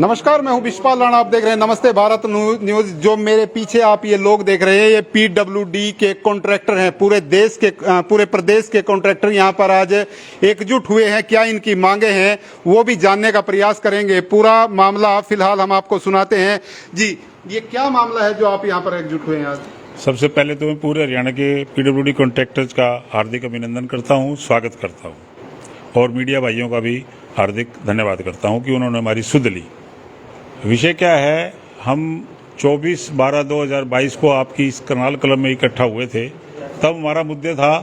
नमस्कार, मैं हूं विश्वपाल राणा। आप देख रहे हैं नमस्ते भारत न्यूज। जो मेरे पीछे आप ये लोग देख रहे हैं, ये पीडब्ल्यूडी के कॉन्ट्रैक्टर हैं। पूरे प्रदेश के कॉन्ट्रैक्टर यहां पर आज एकजुट हुए हैं। क्या इनकी मांगे हैं वो भी जानने का प्रयास करेंगे। पूरा मामला फिलहाल हम आपको सुनाते हैं। जी, ये क्या मामला है जो आप यहाँ पर एकजुट हुए हैं आज? सबसे पहले तो मैं पूरे हरियाणा के पीडब्ल्यूडी कॉन्ट्रैक्टर्स का हार्दिक अभिनंदन करता हूं, स्वागत करता हूं और मीडिया भाइयों का भी हार्दिक धन्यवाद करता हूं कि उन्होंने हमारी सुध ली। विषय क्या है, हम 24/12/2022 को आपकी इस करनाल क्लब में इकट्ठा हुए थे। तब हमारा मुद्दा था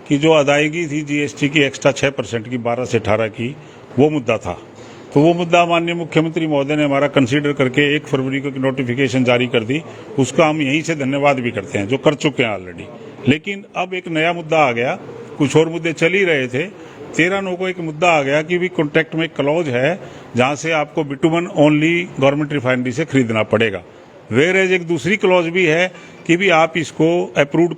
कि जो अदायगी थी जीएसटी की एक्स्ट्रा 6% की 12 से 18 की, वो मुद्दा था। तो वो मुद्दा माननीय मुख्यमंत्री महोदय ने हमारा कंसीडर करके 1 फरवरी को नोटिफिकेशन जारी कर दी। उसका हम यहीं से धन्यवाद भी करते हैं, जो कर चुके हैं ऑलरेडी। लेकिन अब एक नया मुद्दा आ गया, कुछ और मुद्दे चल ही रहे थे। 13/9 को एक मुद्दा आ गया कि भी कॉन्ट्रैक्ट में क्लॉज है जहां से आपको बिटुमन ओनली गवर्नमेंट रिफाइनरी से खरीदना पड़ेगा। वेयर एज एक दूसरी क्लॉज भी है कि भी आप इसको अप्रूव्ड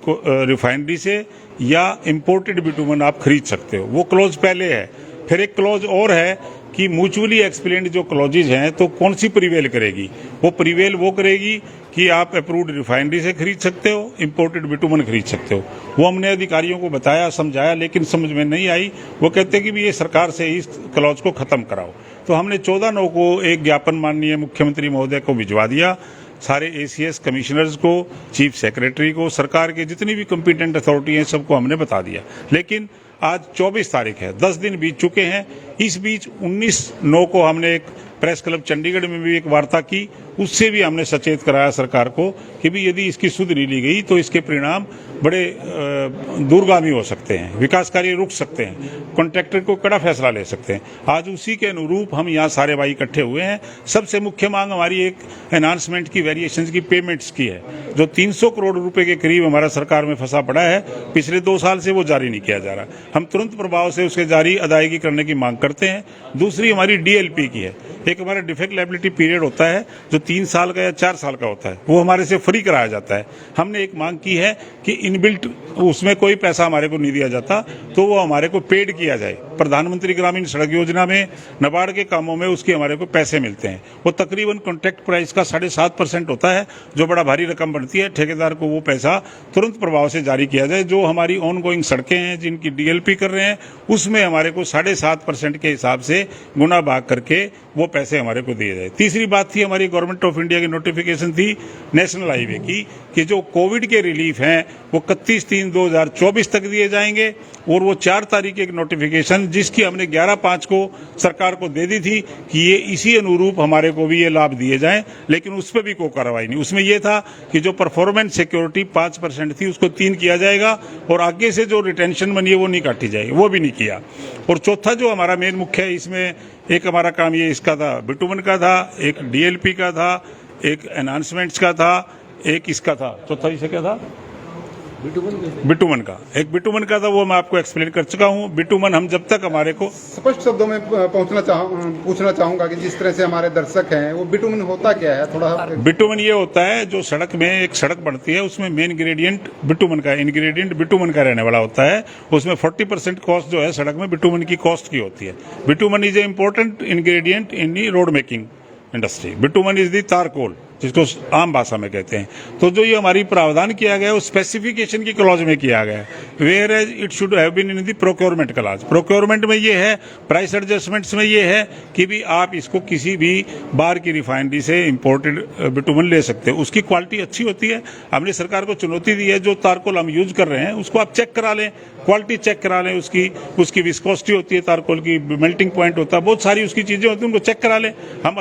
रिफाइनरी से या इंपोर्टेड बिटुमन आप खरीद सकते हो। वो क्लॉज पहले है। फिर एक क्लॉज और है कि म्यूचुअली एक्सप्लेन्ड जो क्लॉजेज हैं, तो कौन सी प्रिवेल करेगी? वो प्रिवेल वो करेगी कि आप अप्रूव्ड रिफाइनरी से खरीद सकते हो, इंपोर्टेड बिटुमन खरीद सकते हो। वो हमने अधिकारियों को बताया, समझाया, लेकिन समझ में नहीं आई। वो कहते कि भी ये सरकार से इस क्लॉज को खत्म कराओ। तो हमने 14/9 को एक ज्ञापन माननीय मुख्यमंत्री महोदय को भिजवा दिया, सारे एसीएस कमिश्नर्स को, चीफ सेक्रेटरी को, सरकार के जितनी भी कंपिटेंट अथॉरिटी हैं सबको हमने बता दिया। लेकिन आज 24 तारीख है, 10 दिन बीत चुके हैं। इस बीच 19/9 को हमने एक प्रेस क्लब चंडीगढ़ में भी एक वार्ता की, उससे भी हमने सचेत कराया सरकार को कि भी यदि इसकी सुध नहीं ली गई तो इसके परिणाम बड़े दूरगामी हो सकते हैं, विकास कार्य रुक सकते हैं, कॉन्ट्रैक्टर को कड़ा फैसला ले सकते हैं। आज उसी के अनुरूप हम यहाँ सारे भाई इकट्ठे हुए हैं। सबसे मुख्य मांग हमारी एक एनहांसमेंट की, वेरिएशंस की, पेमेंट्स की है। जो 300 करोड़ रुपए के करीब हमारा सरकार में फंसा पड़ा है, पिछले 2 साल से वो जारी नहीं किया जा रहा। हम तुरंत प्रभाव से उसके जारी अदायगी करने की मांग करते हैं। दूसरी हमारी डीएलपी की है। एक हमारा डिफेक्ट लायबिलिटी पीरियड होता है जो 3 साल का या 4 साल का होता है, वो हमारे से फ्री कराया जाता है। हमने एक मांग की है कि इनबिल्ट उसमें कोई पैसा हमारे को नहीं दिया जाता, तो वो हमारे को पेड किया जाए। प्रधानमंत्री ग्रामीण सड़क योजना में, नाबार्ड के कामों में उसके हमारे को पैसे मिलते हैं। वो तकरीबन कॉन्ट्रैक्ट प्राइस का 7.5% होता है, जो बड़ा भारी रकम बनती है। ठेकेदार को वो पैसा तुरंत प्रभाव से जारी किया जाए। जो हमारी ऑन गोइंग सड़कें हैं जिनकी डीएलपी कर रहे हैं, उसमें हमारे को 7.5% के हिसाब से गुना भाग करके वो पैसे हमारे को दिए जाए। तीसरी बात थी हमारी गवर्नमेंट ऑफ इंडिया की नोटिफिकेशन थी नेशनल हाईवे की, कि जो कोविड के रिलीफ हैं वो 31/3/2024 तक दिए जाएंगे। और वो 4 तारीख की एक नोटिफिकेशन जिसकी हमने 11/5 को सरकार को दे दी थी कि ये इसी अनुरूप हमारे को भी ये लाभ दिए जाएं, लेकिन उस पर भी कोई कार्रवाई नहीं। उसमें ये था कि जो परफॉर्मेंस सिक्योरिटी 5% थी उसको 3 किया जाएगा और आगे से जो रिटेंशन मनी है वो नहीं काटी जाएगी, वो भी नहीं किया। और चौथा जो हमारा मेन मुख्य है, इसमें एक हमारा काम ये इसका था, बिटुमन का था, एक डीएलपी का था, एक एनहांसमेंट्स का था, एक इसका था। चौथा इसे क्या था? बिटुमन का। एक बिटुमन का था, वो मैं आपको एक्सप्लेन कर चुका हूँ। बिटुमन हम जब तक हमारे को स्पष्ट शब्दों में पूछना चाहूंगा कि जिस तरह से हमारे दर्शक हैं, वो बिटुमन होता क्या है? थोड़ा बिटुमन ये होता है, जो सड़क में एक सड़क बनती है उसमें मेन इंग्रेडिएंट बिटुमन का, इंग्रेडिएंट बिटुमन का रहने वाला होता है। उसमें 40% कॉस्ट जो है सड़क में बिटुमन की कॉस्ट की होती है। Bitumen is a important ingredient in the road making industry. Bitumen is the तारकोल, जिसको आम भाषा में कहते हैं। तो जो ये हमारी प्रावधान किया गया है वो स्पेसिफिकेशन की क्लॉज में किया गया है, whereas it should have been in the procurement clause. Procurement में ये है, प्राइस एडजस्टमेंट्स में ये है कि भी आप इसको किसी भी बाहर की रिफाइनरी से इंपोर्टेड बिटुमन ले सकते हो। उसकी क्वालिटी अच्छी होती है। हमने सरकार को चुनौती दी है, जो तारकोल हम यूज कर रहे हैं उसको आप चेक करा लें, क्वालिटी चेक करा लें, उसकी विस्कोसिटी होती है, तारकोल की मेल्टिंग पॉइंट होता है, बहुत सारी उसकी चीजें होती हैं, उनको चेक करा लें। हम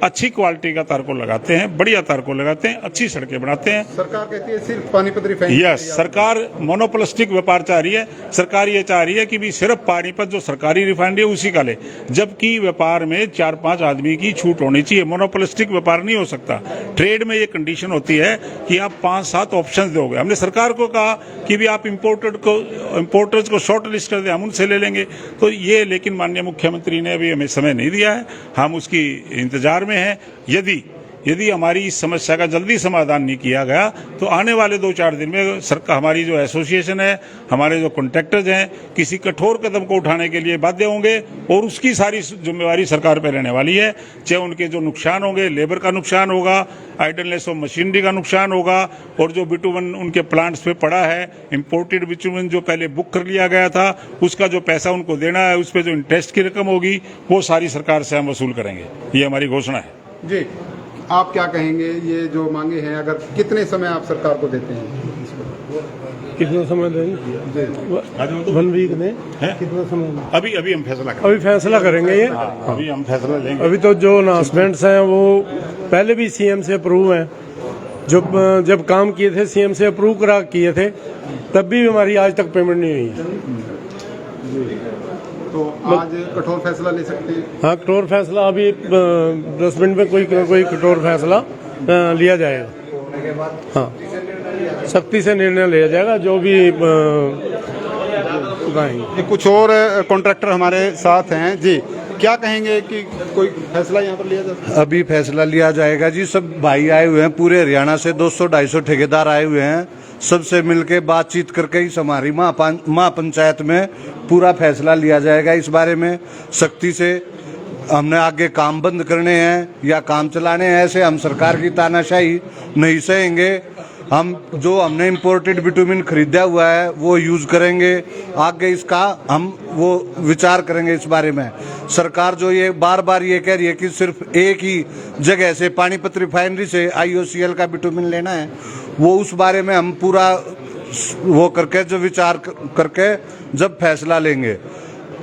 अच्छी क्वालिटी का तारकोल लगाते हैं, बढ़िया तारकोल लगाते हैं, अच्छी सड़कें बनाते हैं। सरकार कहती है सिर्फ पानीपत रिफाइनरी। यस, सरकार मोनोपोलिस्टिक व्यापार चाह रही है। सरकार ये चाह रही है कि भी सिर्फ पानीपत जो सरकारी रिफाइनरी है उसी का ले, जबकि व्यापार में 4-5 आदमी की छूट होनी चाहिए। मोनोपोलिस्टिक व्यापार नहीं हो सकता। ट्रेड में ये कंडीशन होती है कि आप 5-7 ऑप्शन दोगे। हमने सरकार को कहा कि भी आप इंपोर्टर्स को शॉर्ट लिस्ट कर दें, हम उनसे ले लेंगे। तो ये, लेकिन माननीय मुख्यमंत्री ने अभी हमें समय नहीं दिया है, हम उसकी इंतजार में हैं। यदि यदि हमारी इस समस्या का जल्दी समाधान नहीं किया गया तो आने वाले 2-4 दिन में सरकार, हमारी जो एसोसिएशन है, हमारे जो कॉन्ट्रैक्टर्स हैं, किसी कठोर कदम को उठाने के लिए बाध्य होंगे और उसकी सारी जिम्मेवारी सरकार पर रहने वाली है। चाहे उनके जो नुकसान होंगे, लेबर का नुकसान होगा, आइडलनेस ऑफ मशीनरी का नुकसान होगा, और जो बिटुमन उनके प्लांट्स पे पड़ा है, इंपोर्टेड बिटुमन जो पहले बुक कर लिया गया था, उसका जो पैसा उनको देना है, उस पर जो इंटरेस्ट की रकम होगी, वो सारी सरकार से हम वसूल करेंगे। ये हमारी घोषणा है। जी, आप क्या कहेंगे, ये जो मांगे हैं, अगर कितने समय आप सरकार को देते हैं? कितना समय देंगे? 1 वीक दें। कितना समय? अभी हम फैसला करेंगे। अभी फैसला करेंगे ये। अभी हम फैसला लेंगे। अभी तो जो अनाउंसमेंट्स हैं वो पहले भी सीएम से अप्रूव हैं। जब काम किए थे सीएम से अप्रूव करा किए थे, तब भी हमारी आज तक पेमेंट नहीं हुई है। तो आज कठोर फैसला ले सकते हैं? हाँ, कठोर फैसला अभी 10 मिनट में कोई कठोर फैसला लिया जाएगा। हाँ, सख्ती से निर्णय लिया जाएगा जो भी बताएंगे। कुछ और कॉन्ट्रैक्टर हमारे साथ हैं जी, क्या कहेंगे कि कोई फैसला यहाँ पर लिया जाए? अभी फैसला लिया जाएगा जी। सब भाई आए हुए हैं, पूरे हरियाणा से 200-250 ठेकेदार आए हुए हैं। सबसे मिलके बातचीत करके इस हमारी महापंचायत में पूरा फैसला लिया जाएगा। इस बारे में सख्ती से हमने आगे काम बंद करने हैं या काम चलाने हैं, ऐसे हम सरकार की तानाशाही नहीं सहेंगे। हम जो हमने इम्पोर्टेड बिटुमिन खरीदा हुआ है वो यूज करेंगे। आगे इसका हम वो विचार करेंगे इस बारे में। सरकार जो ये बार बार ये कह रही है कि सिर्फ एक ही जगह से पानीपत रिफाइनरी से IOCL का बिटुमिन लेना है, वो उस बारे में हम पूरा वो करके जो विचार करके जब फैसला लेंगे।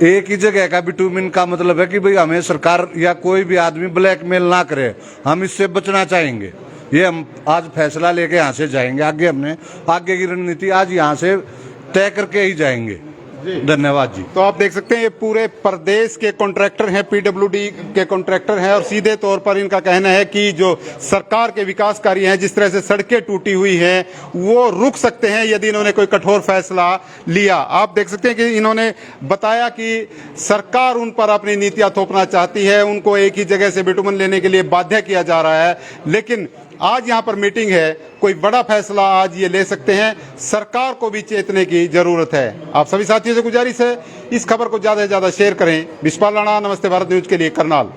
एक ही जगह का बिटुमिन का मतलब है कि भाई हमें सरकार या कोई भी आदमी ब्लैकमेल ना करे, हम इससे बचना चाहेंगे। ये हम आज फैसला लेके यहाँ से जाएंगे। आगे की रणनीति आज यहाँ से तय करके ही जाएंगे। धन्यवाद जी। तो आप देख सकते हैं ये पूरे प्रदेश के कॉन्ट्रैक्टर हैं, PWD के कॉन्ट्रैक्टर हैं, और सीधे तौर पर इनका कहना है कि जो सरकार के विकास कार्य हैं, जिस तरह से सड़कें टूटी हुई हैं, वो रुक सकते हैं यदि इन्होंने कोई कठोर फैसला लिया। आप देख सकते हैं कि इन्होंने बताया कि सरकार उन पर अपनी नीतियां थोपना चाहती है, उनको एक ही जगह से बिटुमन लेने के लिए बाध्य किया जा रहा है। लेकिन आज यहाँ पर मीटिंग है, कोई बड़ा फैसला आज ये ले सकते हैं। सरकार को भी चेतने की जरूरत है। आप सभी साथियों से गुजारिश है, इस खबर को ज्यादा से ज्यादा शेयर करें। विश्वपाल राणा, नमस्ते भारत न्यूज के लिए, करनाल।